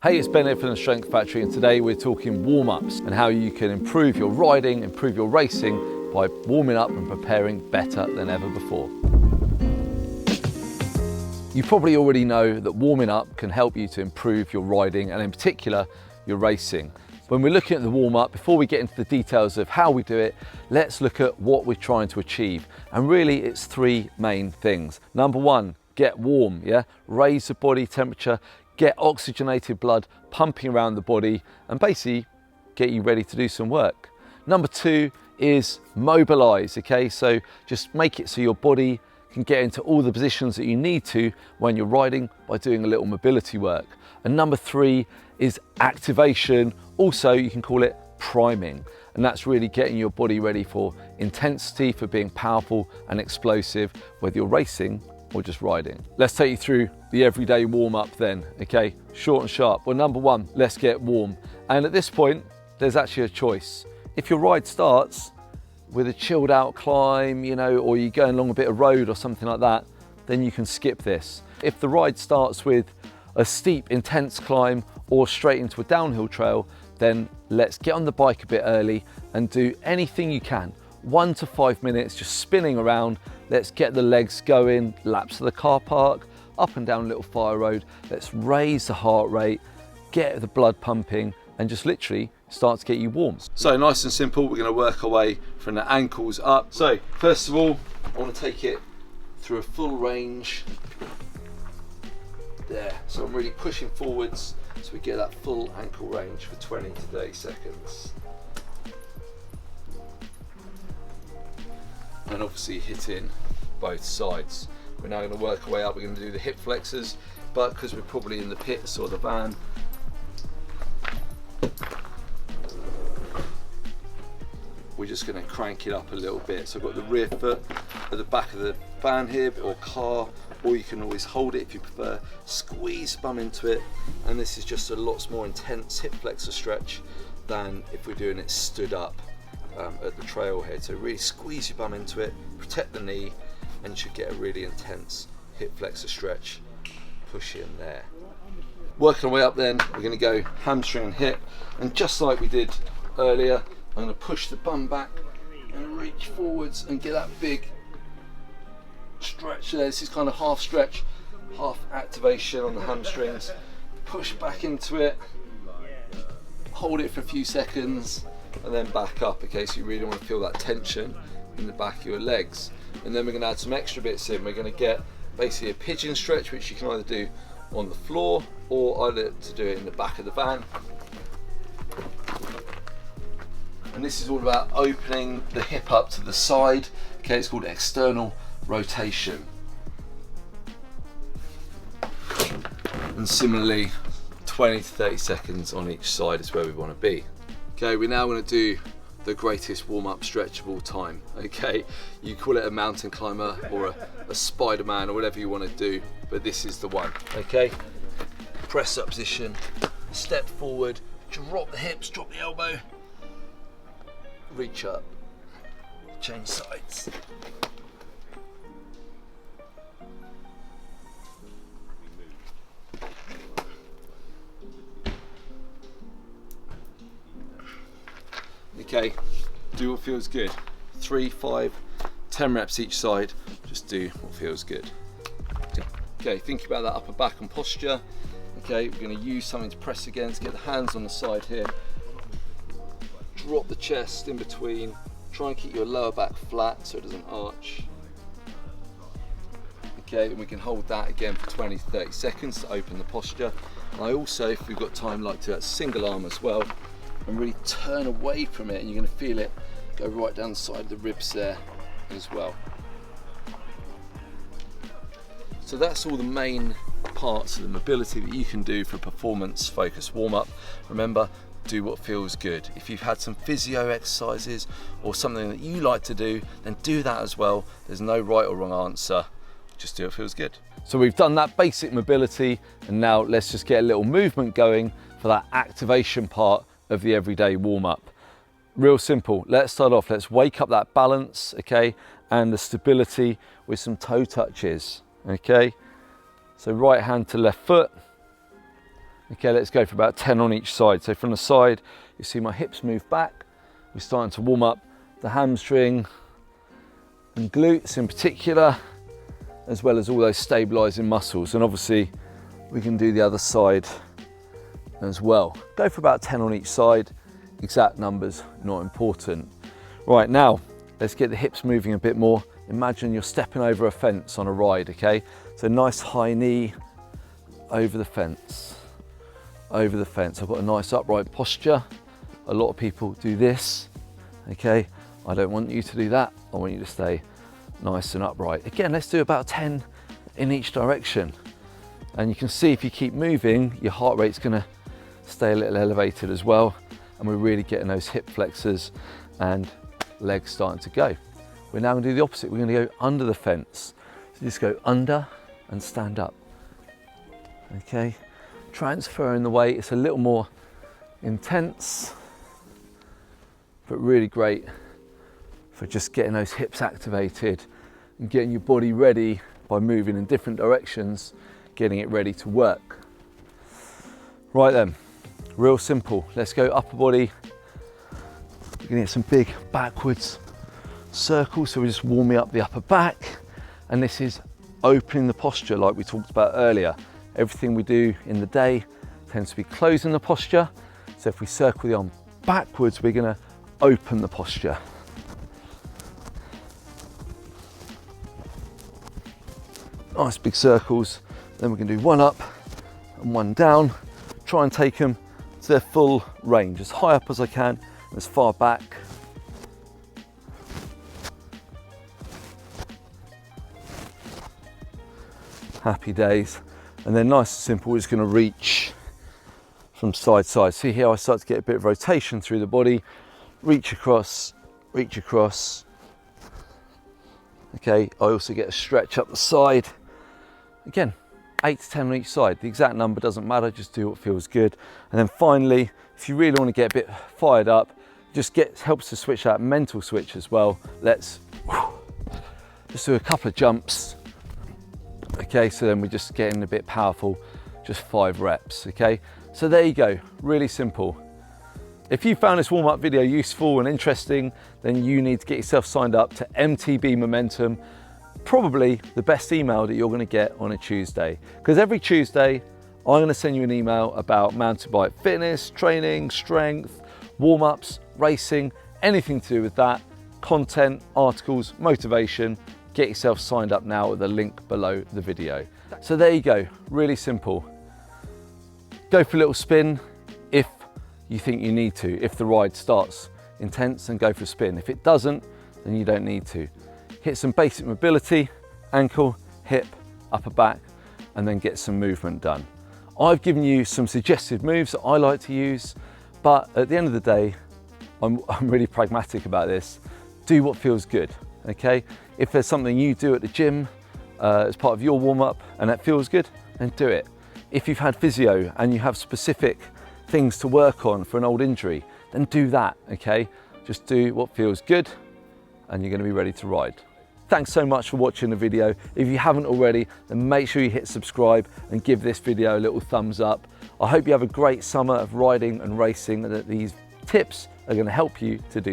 Hey, it's Ben here from the Strength Factory, and today we're talking warm-ups and how you can improve your riding, improve your racing by warming up and preparing better than ever before. You probably already know that warming up can help you to improve your riding and in particular your racing. When we're looking at the warm-up, before we get into the details of how we do it, let's look at what we're trying to achieve. And really it's three main things. Number one, get warm, raise the body temperature, get oxygenated blood pumping around the body and basically get you ready to do some work. Number two is mobilize, so just make it so your body can get into all the positions that you need to when you're riding by doing a little mobility work. And number three is activation. Also, you can call it priming, and that's really getting your body ready for intensity, for being powerful and explosive, whether you're racing or just riding. Let's take you through the everyday warm-up then, short and sharp. Well, number one, let's get warm. And at this point, there's actually a choice. If your ride starts with a chilled out climb, or you're going along a bit of road or something like that, then you can skip this. If the ride starts with a steep, intense climb or straight into a downhill trail, then let's get on the bike a bit early and do anything you can. 1 to 5 minutes just spinning around. Let's get the legs going, laps of the car park, up and down Little Fire Road. Let's raise the heart rate, get the blood pumping, and just literally start to get you warm. So nice and simple, we're gonna work our way from the ankles up. So first of all, I wanna take it through a full range. There, so I'm really pushing forwards so we get that full ankle range for 20 to 30 seconds. And obviously hitting both sides. We're now going to work our way up. We're going to do the hip flexors, but because we're probably in the pits or the van, we're just going to crank it up a little bit. So I've got the rear foot at the back of the van here or car, or you can always hold it if you prefer. Squeeze bum into it, and this is just a lots more intense hip flexor stretch than if we're doing it stood up at the trailhead. So really squeeze your bum into it, protect the knee, and you should get a really intense hip flexor stretch. Push in there. Working our way up then, we're going to go hamstring and hip, and just like we did earlier, I'm going to push the bum back and reach forwards and get that big stretch there. This is kind of half stretch, half activation on the hamstrings. Push back into it, hold it for a few seconds, and then back up, so you really want to feel that tension in the back of your legs. And then we're going to add some extra bits in. We're going to get basically a pigeon stretch, which you can either do on the floor or either to do it in the back of the van. And this is all about opening the hip up to the side. It's called external rotation. And similarly, 20 to 30 seconds on each side is where we want to be. We're now going to do the greatest warm-up stretch of all time. You call it a mountain climber or a Spider-Man or whatever you want to do, but this is the one. Press up position, step forward, drop the hips, drop the elbow, reach up, change sides. Do what feels good. 3, 5, 10 reps each side. Just do what feels good. Think about that upper back and posture. We're going to use something to press against. Get the hands on the side here. Drop the chest in between. Try and keep your lower back flat so it doesn't arch. And we can hold that again for 20 to 30 seconds to open the posture. And I also, if we've got time, like to single arm as well, and really turn away from it, and you're going to feel it go right down the side of the ribs there as well. So that's all the main parts of the mobility that you can do for a performance focused warm-up. Remember, do what feels good. If you've had some physio exercises or something that you like to do, then do that as well. There's no right or wrong answer. Just do what feels good. So we've done that basic mobility, and now let's just get a little movement going for that activation part of the everyday warm-up. Real simple. Let's start off. Let's wake up that balance, and the stability with some toe touches. So right hand to left foot, Okay, let's go for about 10 on each side. So from the side, you see my hips move back. We're starting to warm up the hamstring and glutes in particular, as well as all those stabilizing muscles. And obviously we can do the other side as well. Go for about 10 on each side. Exact numbers, not important. Right, now let's get the hips moving a bit more. Imagine you're stepping over a fence on a ride, okay? So nice high knee over the fence, over the fence. I've got a nice upright posture. A lot of people do this, okay? I don't want you to do that. I want you to stay nice and upright. Again, let's do about 10 in each direction. And you can see if you keep moving, your heart rate's gonna stay a little elevated as well. And we're really getting those hip flexors and legs starting to go. We're now gonna do the opposite. We're gonna go under the fence. So just go under and stand up. Okay, transferring the weight. It's a little more intense, but really great for just getting those hips activated and getting your body ready by moving in different directions, getting it ready to work. Right then, real simple. Let's go upper body. We're gonna get some big backwards circles. So we're just warming up the upper back. And this is opening the posture like we talked about earlier. Everything we do in the day tends to be closing the posture. So if we circle the arm backwards, we're gonna open the posture. Nice big circles. Then we're gonna do one up and one down. Try and take them to their full range, as high up as I can, and as far back. Happy days. And then nice and simple, we're just gonna reach from side to side. See here, I start to get a bit of rotation through the body. Reach across, reach across. Okay, I also get a stretch up the side. Again, 8 to 10 on each side. The exact number doesn't matter, just do what feels good. And then finally, if you really want to get a bit fired up, helps to switch that mental switch as well. Let's just do a couple of jumps. Okay, so then we're just getting a bit powerful, just 5 reps, okay? So there you go, really simple. If you found this warm-up video useful and interesting, then you need to get yourself signed up to MTB Momentum, probably the best email that you're gonna get on a Tuesday. Because every Tuesday, I'm gonna send you an email about mountain bike fitness, training, strength, warm-ups, racing, anything to do with that, content, articles, motivation. Get yourself signed up now at the link below the video. So there you go, really simple. Go for a little spin if you think you need to. If the ride starts intense, then go for a spin. If it doesn't, then you don't need to. Hit some basic mobility, ankle, hip, upper back, and then get some movement done. I've given you some suggested moves that I like to use, but at the end of the day, I'm really pragmatic about this. Do what feels good, okay? If there's something you do at the gym as part of your warm-up and that feels good, then do it. If you've had physio and you have specific things to work on for an old injury, then do that, okay? Just do what feels good and you're gonna be ready to ride. Thanks so much for watching the video. If you haven't already, then make sure you hit subscribe and give this video a little thumbs up. I hope you have a great summer of riding and racing and that these tips are gonna help you to do